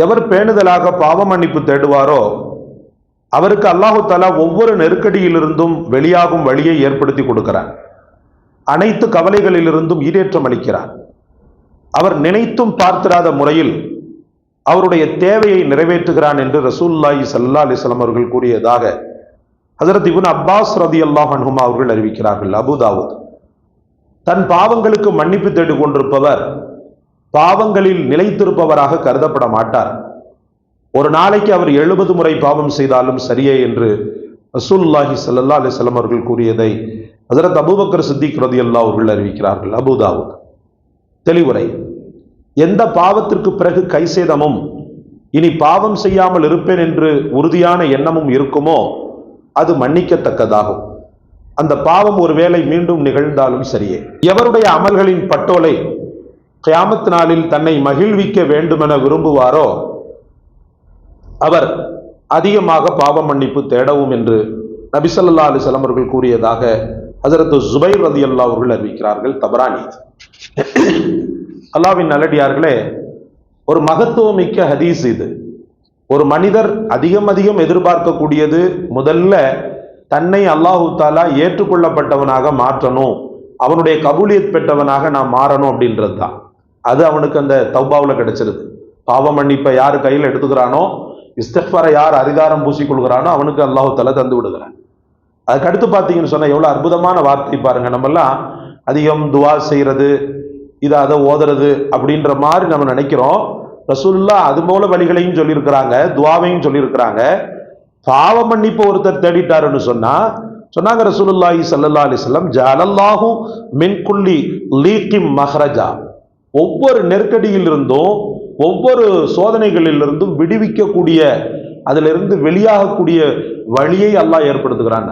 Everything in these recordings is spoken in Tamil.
எவர் பேணுதலாக பாவ மன்னிப்பு தேடுவாரோ அவருக்கு அல்லாஹு தஆலா ஒவ்வொரு நெருக்கடியிலிருந்தும் வெளியாகும் வழியை ஏற்படுத்தி கொடுக்கிறார். அனைத்து கவலைகளிலிருந்தும் ஈடேற்றம் அளிக்கிறார். அவர் நினைத்தும் பார்த்திராத முறையில் அவருடைய தேவையை நிறைவேற்றுகிறான் என்று ரசூலுல்லாஹி ஸல்லல்லாஹு அலைஹி வஸல்லம் அவர்கள் கூறியதாக ஹஜ்ரத் இப்னு அப்பாஸ் ரலியல்லாஹு அன்ஹுமா அவர்கள் அறிவிக்கிறார்கள். அபூ தாவூத். தன் பாவங்களுக்கு மன்னிப்பு தேடிக் கொண்டிருப்பவர் பாவங்களில் நிலைத்திருப்பவராக கருதப்பட மாட்டார். ஒரு நாளைக்கு அவர் 70 முறை பாவம் செய்தாலும் சரியே என்று ரசூலுல்லாஹி ஸல்லல்லாஹு அலைஹி வஸல்லம் அவர்கள் கூறியதை ஹஜ்ரத் அபூபக்கர் சித்திக் ரலியல்லாஹு அவர்கள் அறிவிக்கிறார்கள். அபூ தாவூத். தெளிவுரை: எந்த பாவத்திற்கு பிறகு கைசேதமும் இனி பாவம் செய்யாமல் இருப்பேன் என்று உறுதியான எண்ணமும் இருக்குமோ அது மன்னிக்கத்தக்கதாகும். அந்த பாவம் ஒருவேளை மீண்டும் நிகழ்ந்தாலும் சரியே. எவருடைய அமல்களின் பட்டோலை கியாமத் நாளில் தன்னை மகிழ்விக்க வேண்டுமென விரும்புவாரோ அவர் அதிகமாக பாவ மன்னிப்பு தேடவும் என்று நபி ஸல்லல்லாஹு அலைஹி வஸல்லம் அவர்கள் கூறியதாக ஹஜ்ரத் ஜுபைர் ரலியல்லாஹு அவர்கள் அறிவிக்கிறார்கள். தபரானி. அல்லாஹ்வின் நல்லடியார்களே, ஒரு மகத்துவமிக்க ஹதீஸ் இது. ஒரு மனிதர் அதிகம் எதிர்பார்க்கக்கூடியது முதல்ல தன்னை அல்லாஹு தஆலா ஏற்றுக்கொள்ளப்பட்டவனாக மாற்றணும், அவனுடைய கபூலியத் பெற்றவனாக நான் மாறணும் அப்படின்றது தான். அது அவனுக்கு அந்த தௌபாவில் கிடைச்சிருது. பாவ மன்னிப்பை யார் கையில் எடுத்துக்கிறானோ, இஸ்திக்ஃபாரை யார் அதிகாரம் பூசிக்கொள்கிறானோ அவனுக்கு அல்லாஹு தஆலா தந்து விடுகிறான். அதுக்கடுத்து பார்த்தீங்கன்னு சொன்னா எவ்வளவு அற்புதமான வார்த்தை பாருங்க. நம்மெல்லாம் அதிகம் துவா செய்யறது, இதை அதை ஓதுறது அப்படின்ற மாதிரி நம்ம நினைக்கிறோம். ரசூலுல்லாஹ் அது போல வழிகளையும் சொல்லியிருக்கிறாங்க, துவாவையும் சொல்லியிருக்கிறாங்க. பாவ மன்னிப்பு ஒருத்தர் தேடிட்டாருன்னு சொன்னாங்க ரசூலுல்லாஹி ஸல்லல்லாஹு அலைஹி வஸல்லம், ஜஅலல்லாஹு மின் குல்லி லீகிம் மஹ்ரஜா. ஒவ்வொரு நெருக்கடியிலிருந்தும் ஒவ்வொரு சோதனைகளிலிருந்தும் விடுவிக்கக்கூடிய, அதிலிருந்து வெளியாகக்கூடிய வழியை அல்லாஹ் ஏற்படுத்துகிறான்.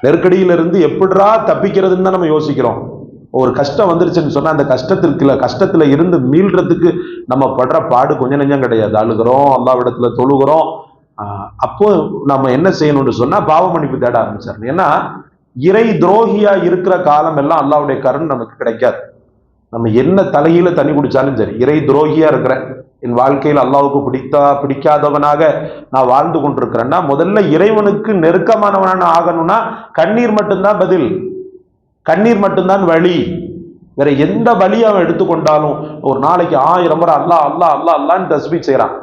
நெருக்கடியிலிருந்து எப்படிரா தப்பிக்கிறதுன்னு தான் நம்ம யோசிக்கிறோம். ஒரு கஷ்டம் வந்துருச்சுன்னு சொன்னா அந்த கஷ்டத்துல இருந்து மீள்றதுக்கு நம்ம படுற பாடு கொஞ்சம் நெஞ்சம் கிடையாது. அழுகிறோம், அல்லாஹ்விடத்துல தொழுகிறோம். அப்போ நம்ம என்ன செய்யணும்னு சொன்னா பாவ மன்னிப்பு தேட ஆரம்பிச்சாரு. ஏன்னா இறை துரோகியா இருக்கிற காலம் எல்லாம் அல்லாஹ்வுடைய கருணை நமக்கு கிடைக்காது. நம்ம என்ன தலையில தண்ணி குடிச்சாலும் சரி, இறை துரோகியா இருக்கிறேன், என் வாழ்க்கையில் அல்லாஹ்வுக்கு பிடிக்காதவனாக நான் வாழ்ந்து கொண்டிருக்கிறேன்னா முதல்ல இறைவனுக்கு நெருக்கமானவனான ஆகணும்னா கண்ணீர் மட்டும்தான் பதில், கண்ணீர் மட்டும்தான் வழி. வேற எந்த வழியை அவன் எடுத்துக்கொண்டாலும் ஒரு நாளைக்கு 1000 முறை அல்லாஹ் அல்லாஹ் அல்லாஹ் அல்லான்னு தஸ்பீஹ் செய்யறான்.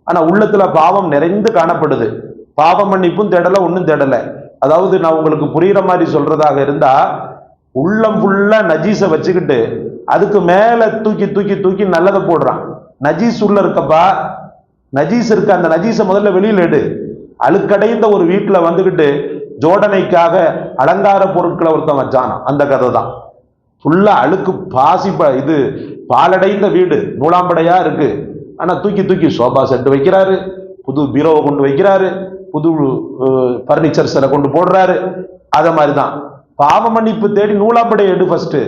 ஆனா உள்ளத்துல பாவம் நிறைந்து காணப்படுது. பாவ மன்னிப்பும் தேடல, ஒன்னும் தேடல. அதாவது நான் உங்களுக்கு புரியுற மாதிரி சொல்றதாக இருந்தா, உள்ளம் ஃபுல்லா நஜீஸை வச்சுக்கிட்டு அதுக்கு மேல தூக்கி தூக்கி தூக்கி நல்லதை போடுறான். நஜீஸ் உள்ள இருக்கப்பா, நஜீஸ் இருக்க, அந்த நஜீஸை முதல்ல வெளியில எடு. அழுக்கடைந்த ஒரு வீட்டுல வந்துகிட்டு ஜோடனைக்காக அலங்கார பொருட்களை ஒருத்தன் வச்சானா, அந்த கதை தான். ஃபுல்லா அழுக்கு பாசி, இது பாலடைந்த வீடு, நூலாம்படையா இருக்கு. ஆனா தூக்கி தூக்கி சோபா செட்டு வைக்கிறாரு, புது பீரோவை கொண்டு வைக்கிறாரு, புது பர்னிச்சர்ஸை கொண்டு போடுறாரு. அத மாதிரிதான் பாவ மன்னிப்பு தேடி நூலாம்படையை எடு. ஃபர்ஸ்ட்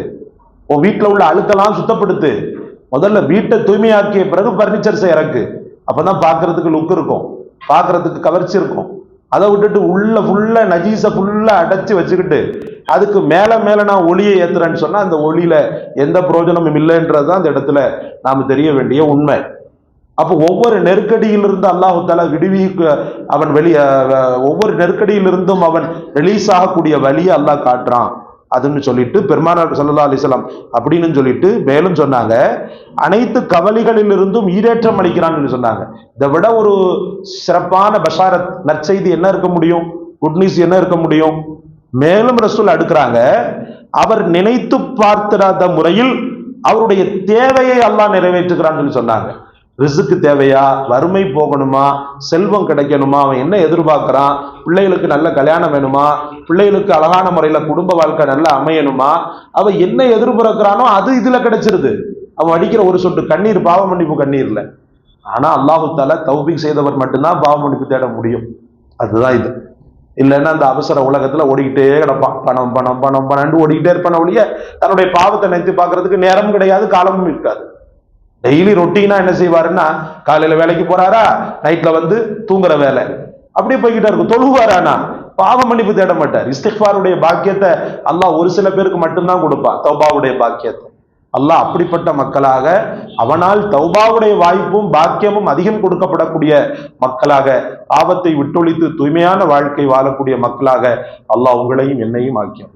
உன் வீட்டுல உள்ள அழுக்கெல்லாம் சுத்தப்படுத்து. முதல்ல வீட்டை தூய்மையாக்கிய பிறகு பர்னிச்சர்ஸை இறக்கு. அப்பதான் பாக்குறதுக்கு லுக் இருக்கும், பாக்குறதுக்கு கவர்ச்சி இருக்கும். அதை விட்டுட்டு உள்ள ஃபுல்லா நஜீஸை ஃபுல்லா அடைச்சு வச்சுக்கிட்டு அதுக்கு மேல நான் ஒளியை ஏத்துறேன்னு சொன்னா அந்த ஒளியில எந்த பிரயோஜனமும் இல்லைன்றதுதான் அந்த இடத்துல நாம தெரிய வேண்டிய உண்மை. அப்போ ஒவ்வொரு நெருக்கடியிலிருந்து அல்லாஹு தஆலா அவன் ஒவ்வொரு நெருக்கடியிலிருந்தும் அவன் ரிலீஸ் ஆகக்கூடிய வழியை அல்லாஹ் காட்டுறான். அதுன்னு சொல்லிட்டு பெருமானார் ஸல்லல்லாஹு அலைஹி வஸல்லம் அப்படின்னு சொல்லிட்டு மேலும் சொன்னாங்க, அனைத்து கவலைகளிலிருந்தும் ஈடேற்றம் அளிக்கிறான்னு சொன்னாங்க. இதை விட ஒரு சிறப்பான பஷாரத், நற்செய்தி என்ன இருக்க முடியும்? குட் நியூஸ் என்ன இருக்க முடியும்? மேலும் ரசூல் அடுக்குறாங்க, அவர் நினைத்து பார்த்திராத முறையில் அவருடைய தேவையை அல்லாஹ் நிறைவேற்றுகிறான்னு சொன்னாங்க. ரிஸ்க்கு தேவையா, வறுமை போகணுமா, செல்வம் கிடைக்கணுமா, அவன் என்ன எதிர்பார்க்கிறான், பிள்ளைகளுக்கு நல்ல கல்யாணம் வேணுமா, பிள்ளைகளுக்கு அழகான முறையில குடும்ப வாழ்க்கை நல்லா அமையணுமா, அவன் என்ன எதிர்பார்க்கிறானோ அது இதுல கிடைச்சிருது. அவன் அடிக்கிற ஒரு சொட்டு கண்ணீர் பாவ மன்னிப்பு கண்ணீர்ல. ஆனா அல்லாஹு தஆலா தௌபீக் செய்தவர் மட்டும்தான் பாவ மன்னிப்பு தேட முடியும். அதுதான் இது. இல்லைன்னா அந்த அவசர உலகத்துல ஓடிக்கிட்டே கிடப்பான், பணம் பணம் பணம் பணம் ஓடிக்கிட்டே இருப்பான ஒழிய தன்னுடைய பாவத்தை நினைத்து பார்க்கறதுக்கு நேரமும் கிடையாது, காலமும் இருக்காது. டெய்லி ரொட்டீனா என்ன செய்வாருன்னா, காலையில வேலைக்கு போறாரா, நைட்ல வந்து தூங்குற வேலை, அப்படியே போய்கிட்டே இருக்கும். தொழுவாரானா பாவ மன்னிப்பு தேட மாட்டார். இஸ்திக்ஃபாருடைய பாக்கியத்தை அல்லாஹ் ஒரு சில பேருக்கு மட்டும்தான் கொடுப்பான், தௌபாவுடைய பாக்கியத்தை. அல்லாஹ் அப்படிப்பட்ட மக்களாக, அவனால் தௌபாவுடைய வாய்ப்பும் பாக்கியமும் அதிகம் கொடுக்கப்படக்கூடிய மக்களாக, ஆபத்தை விட்டொழித்து தூய்மையான வாழ்க்கை வாழக்கூடிய மக்களாக அல்லாஹ் உங்களையும் என்னையும் ஆக்கியோம்.